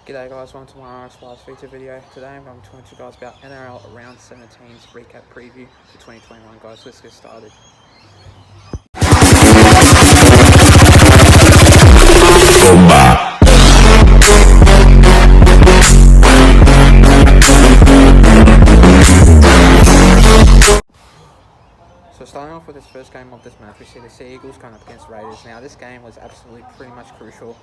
G'day guys, welcome to my RS feature video. Today I'm going to talk to you guys about NRL Round 17's recap preview for 2021 guys. Let's get started. So starting off with this first game of this match, we see the Sea Eagles going up against Raiders. Now this game was absolutely pretty much crucial.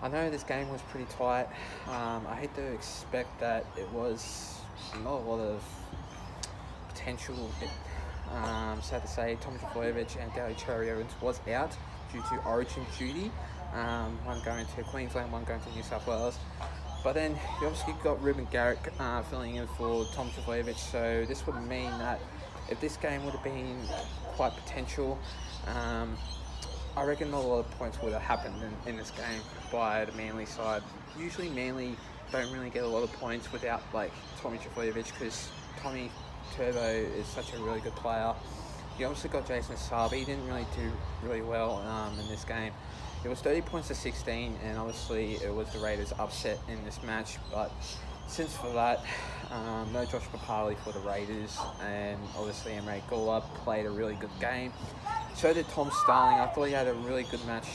I know this game was pretty tight. I hate to expect that it was not a lot of potential. Sad to say, Tom Trbojevic and Daly Cherry was out due to origin duty. One going to Queensland, one going to New South Wales. But then you obviously got Ruben Garrick filling in for Tom Trbojevic, so this would mean that if this game would have been quite potential, I reckon not a lot of points would have happened in this game by the Manly side. Usually Manly don't really get a lot of points without like Tommy Trbojevic, because Tommy Turbo is such a really good player. You obviously got Jason Saab. He didn't really do really well in this game. It was 30 points to 16, and obviously it was the Raiders' upset in this match. But since for that, no Josh Papali for the Raiders, and obviously Emre Guler played a really good game. So did Tom Starling. I thought he had a really good match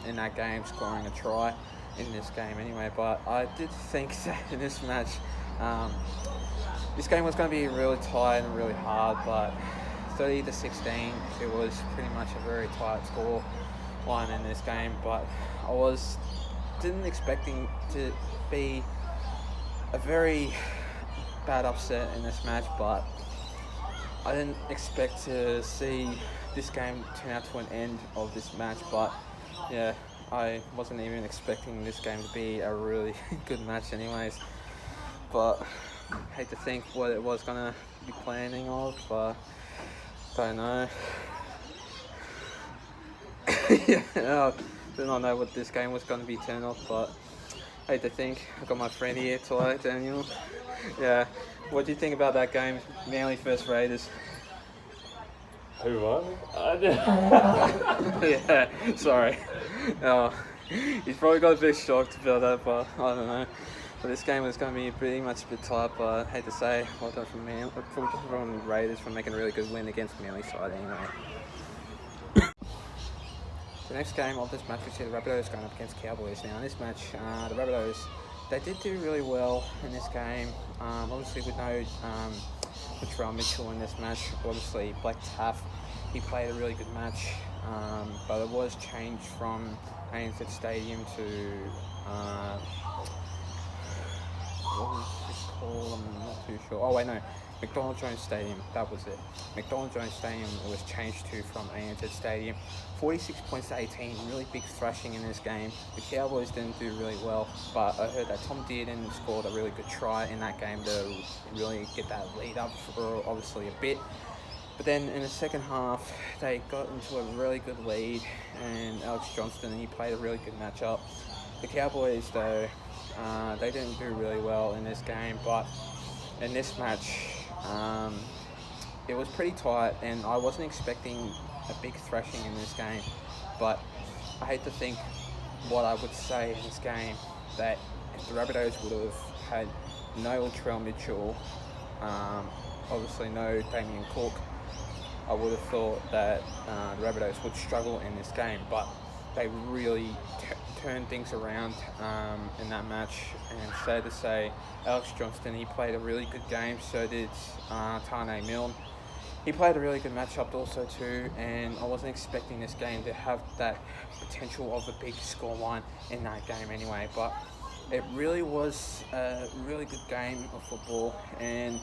in that game, scoring a try in this game anyway. But I did think that in this match, this game was going to be really tight and really hard, but 30 to 16, it was pretty much a very tight score line in this game. But I didn't expecting to be a very bad upset in this match, but I didn't expect to see this game turn out to an end of this match. But yeah, I wasn't even expecting this game to be a really good match anyways. But I hate to think what it was gonna be planning of, but don't know. Yeah, I did not know what this game was gonna be turned off, but I hate to think. I got my friend here, Ty, Daniel. Yeah, what do you think about that game, Manly vs Raiders? Who won? Yeah, sorry. He's probably got a bit shocked about that, but I don't know. But this game was going to be pretty much a bit tight, but I hate to say, well done from Raiders for making a really good win against Manly side anyway. The next game of this match, we see the Rabbitohs going up against Cowboys. Now in this match, the Rabbitohs, they did do really well in this game. Obviously with no Latrell Mitchell in this match. Obviously Black Taff, he played a really good match, but it was changed from ANZ Stadium to what was it called? I'm not too sure. Oh wait, no, McDonald Jones Stadium. That was it. McDonald Jones Stadium was changed to from ANZ Stadium. 46 points to 18. Really big thrashing in this game. The Cowboys didn't do really well, but I heard that Tom Dearden scored a really good try in that game to really get that lead up for obviously a bit. But then in the second half, they got into a really good lead, and Alex Johnston, he played a really good matchup. The Cowboys, though, they didn't do really well in this game, but in this match, it was pretty tight, and I wasn't expecting a big thrashing in this game. But I hate to think what I would say in this game, that if the Rabbitohs would have had no Latrell Mitchell, obviously no Damien Cook, I would have thought that the Rabbitohs would struggle in this game. But they really turned things around in that match, and sad to say, Alex Johnston, he played a really good game. So did Tane Milne. He played a really good matchup also too, and I wasn't expecting this game to have that potential of a big scoreline in that game anyway. But it really was a really good game of football, and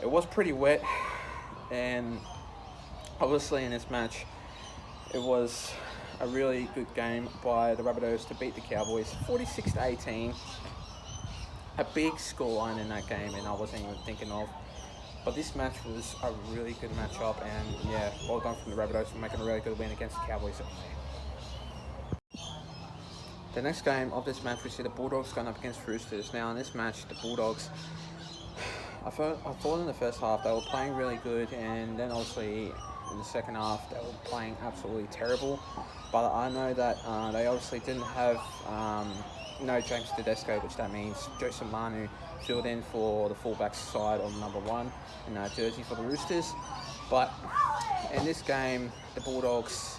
it was pretty wet. And obviously in this match, it was a really good game by the Rabbitohs to beat the Cowboys 46 to 18. A big scoreline in that game, and I wasn't even thinking of. But this match was a really good matchup, and yeah, well done from the Rabbitohs for making a really good win against the Cowboys. The next game of this match, we see the Bulldogs going up against Roosters. Now in this match, the Bulldogs, I thought in the first half they were playing really good, and then obviously in the second half they were playing absolutely terrible. But I know that they obviously didn't have no James Tedesco, which that means Joseph Manu filled in for the fullback side on number 1 in jersey for the Roosters. But in this game, the Bulldogs,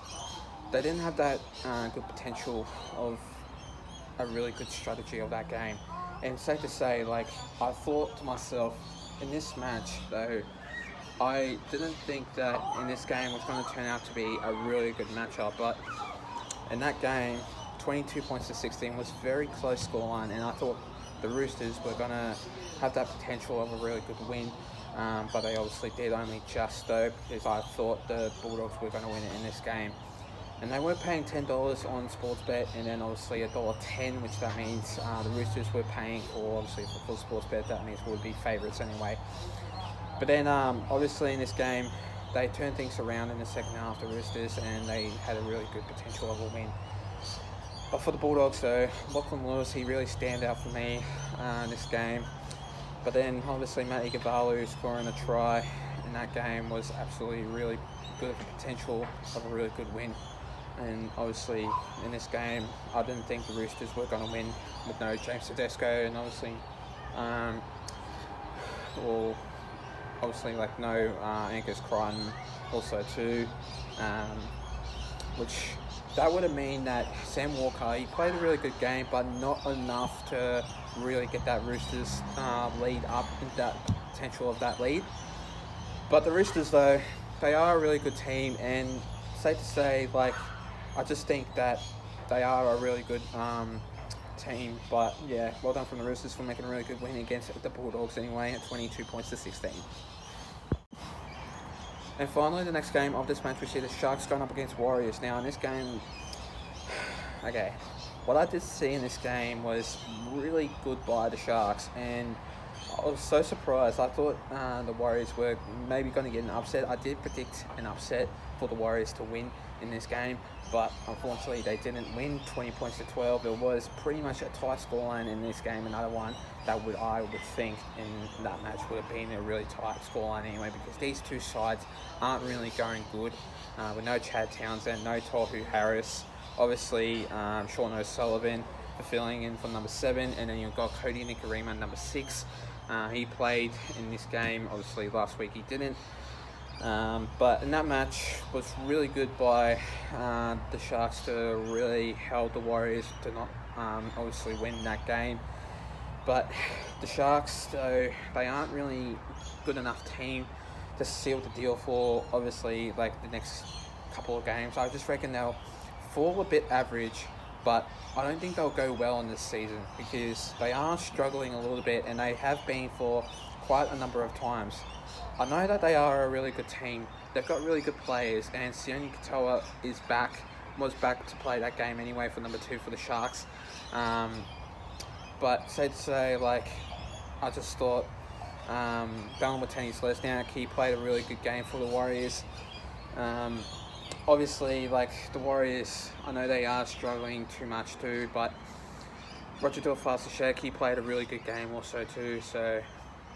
they didn't have that good potential of a really good strategy of that game. And safe to say, like, I thought to myself, in this match, though, I didn't think that in this game was going to turn out to be a really good matchup. But in that game, 22 points to 16 was very close scoreline, and I thought the Roosters were going to have that potential of a really good win. But they obviously did only just, though, because I thought the Bulldogs were going to win it in this game. And they were paying $10 on Sportsbet, and then obviously $1.10, which that means the Roosters were paying for, obviously for Sportsbet, that means would be favourites anyway. But then obviously in this game, they turned things around in the second half, the Roosters, and they had a really good potential of a win. But for the Bulldogs, though, Lachlan Lewis, he really stand out for me in this game. But then obviously Matty Gavalu scoring a try in that game was absolutely really good of a potential of a really good win. And obviously in this game, I didn't think the Roosters were going to win with no James Tedesco, and obviously, like no Angus Crichton also too, which that would have mean that Sam Walker, he played a really good game, but not enough to really get that Roosters lead up, that potential of that lead. But the Roosters, though, they are a really good team, and safe to say, like, I just think that they are a really good team. But yeah, well done from the Roosters for making a really good win against the Bulldogs anyway at 22 points to 16. And finally, the next game of this match, we see the Sharks going up against Warriors. Now in this game, okay, what I did see in this game was really good by the Sharks, and I was so surprised. I thought the Warriors were maybe going to get an upset. I did predict an upset for the Warriors to win in this game, but unfortunately they didn't win. 20 points to 12. It was pretty much a tight scoreline in this game. Another one that I would think in that match would have been a really tight scoreline anyway, because these two sides aren't really going good. With no Chad Townsend, no Tohu Harris, obviously Sean O'Sullivan filling in for number 7, and then you've got Cody Nikorima, number 6. He played in this game. Obviously last week he didn't. But in that match was really good by the Sharks to really help the Warriors to not obviously win that game. But the Sharks, though, they aren't really good enough team to seal the deal for obviously like the next couple of games. I just reckon they'll fall a bit average, but I don't think they'll go well in this season because they are struggling a little bit, and they have been for quite a number of times. I know that they are a really good team. They've got really good players, and Sione Katoa was back to play that game anyway for number 2 for the Sharks. But safe to say, like, I just thought Dallin Watene-Zelezniak, he played a really good game for the Warriors. Obviously, like, the Warriors, I know they are struggling too much too, but Roger Tuivasa-Sheck, he played a really good game also too, so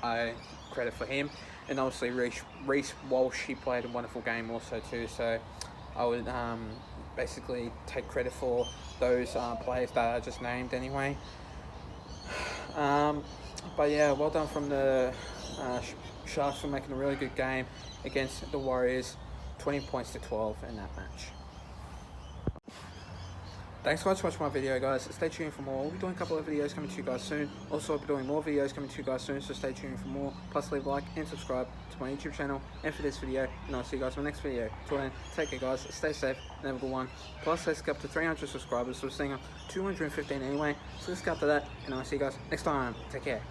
I credit for him. And obviously Reece Walsh, he played a wonderful game also too, so I would basically take credit for those players that I just named anyway. But yeah, well done from the Sharks for making a really good game against the Warriors. 20 points to 12 in that match. Thanks guys for watching my video, guys. Stay tuned for more. We'll be doing a couple of videos coming to you guys soon. Also, I'll be doing more videos coming to you guys soon, so stay tuned for more. Plus, leave a like and subscribe to my YouTube channel and for this video. And I'll see you guys in my next video. Till then, take care guys. Stay safe and have a good one. Plus, let's get up to 300 subscribers. So we're seeing up 215 anyway. So let's get up to that. And I'll see you guys next time. Take care.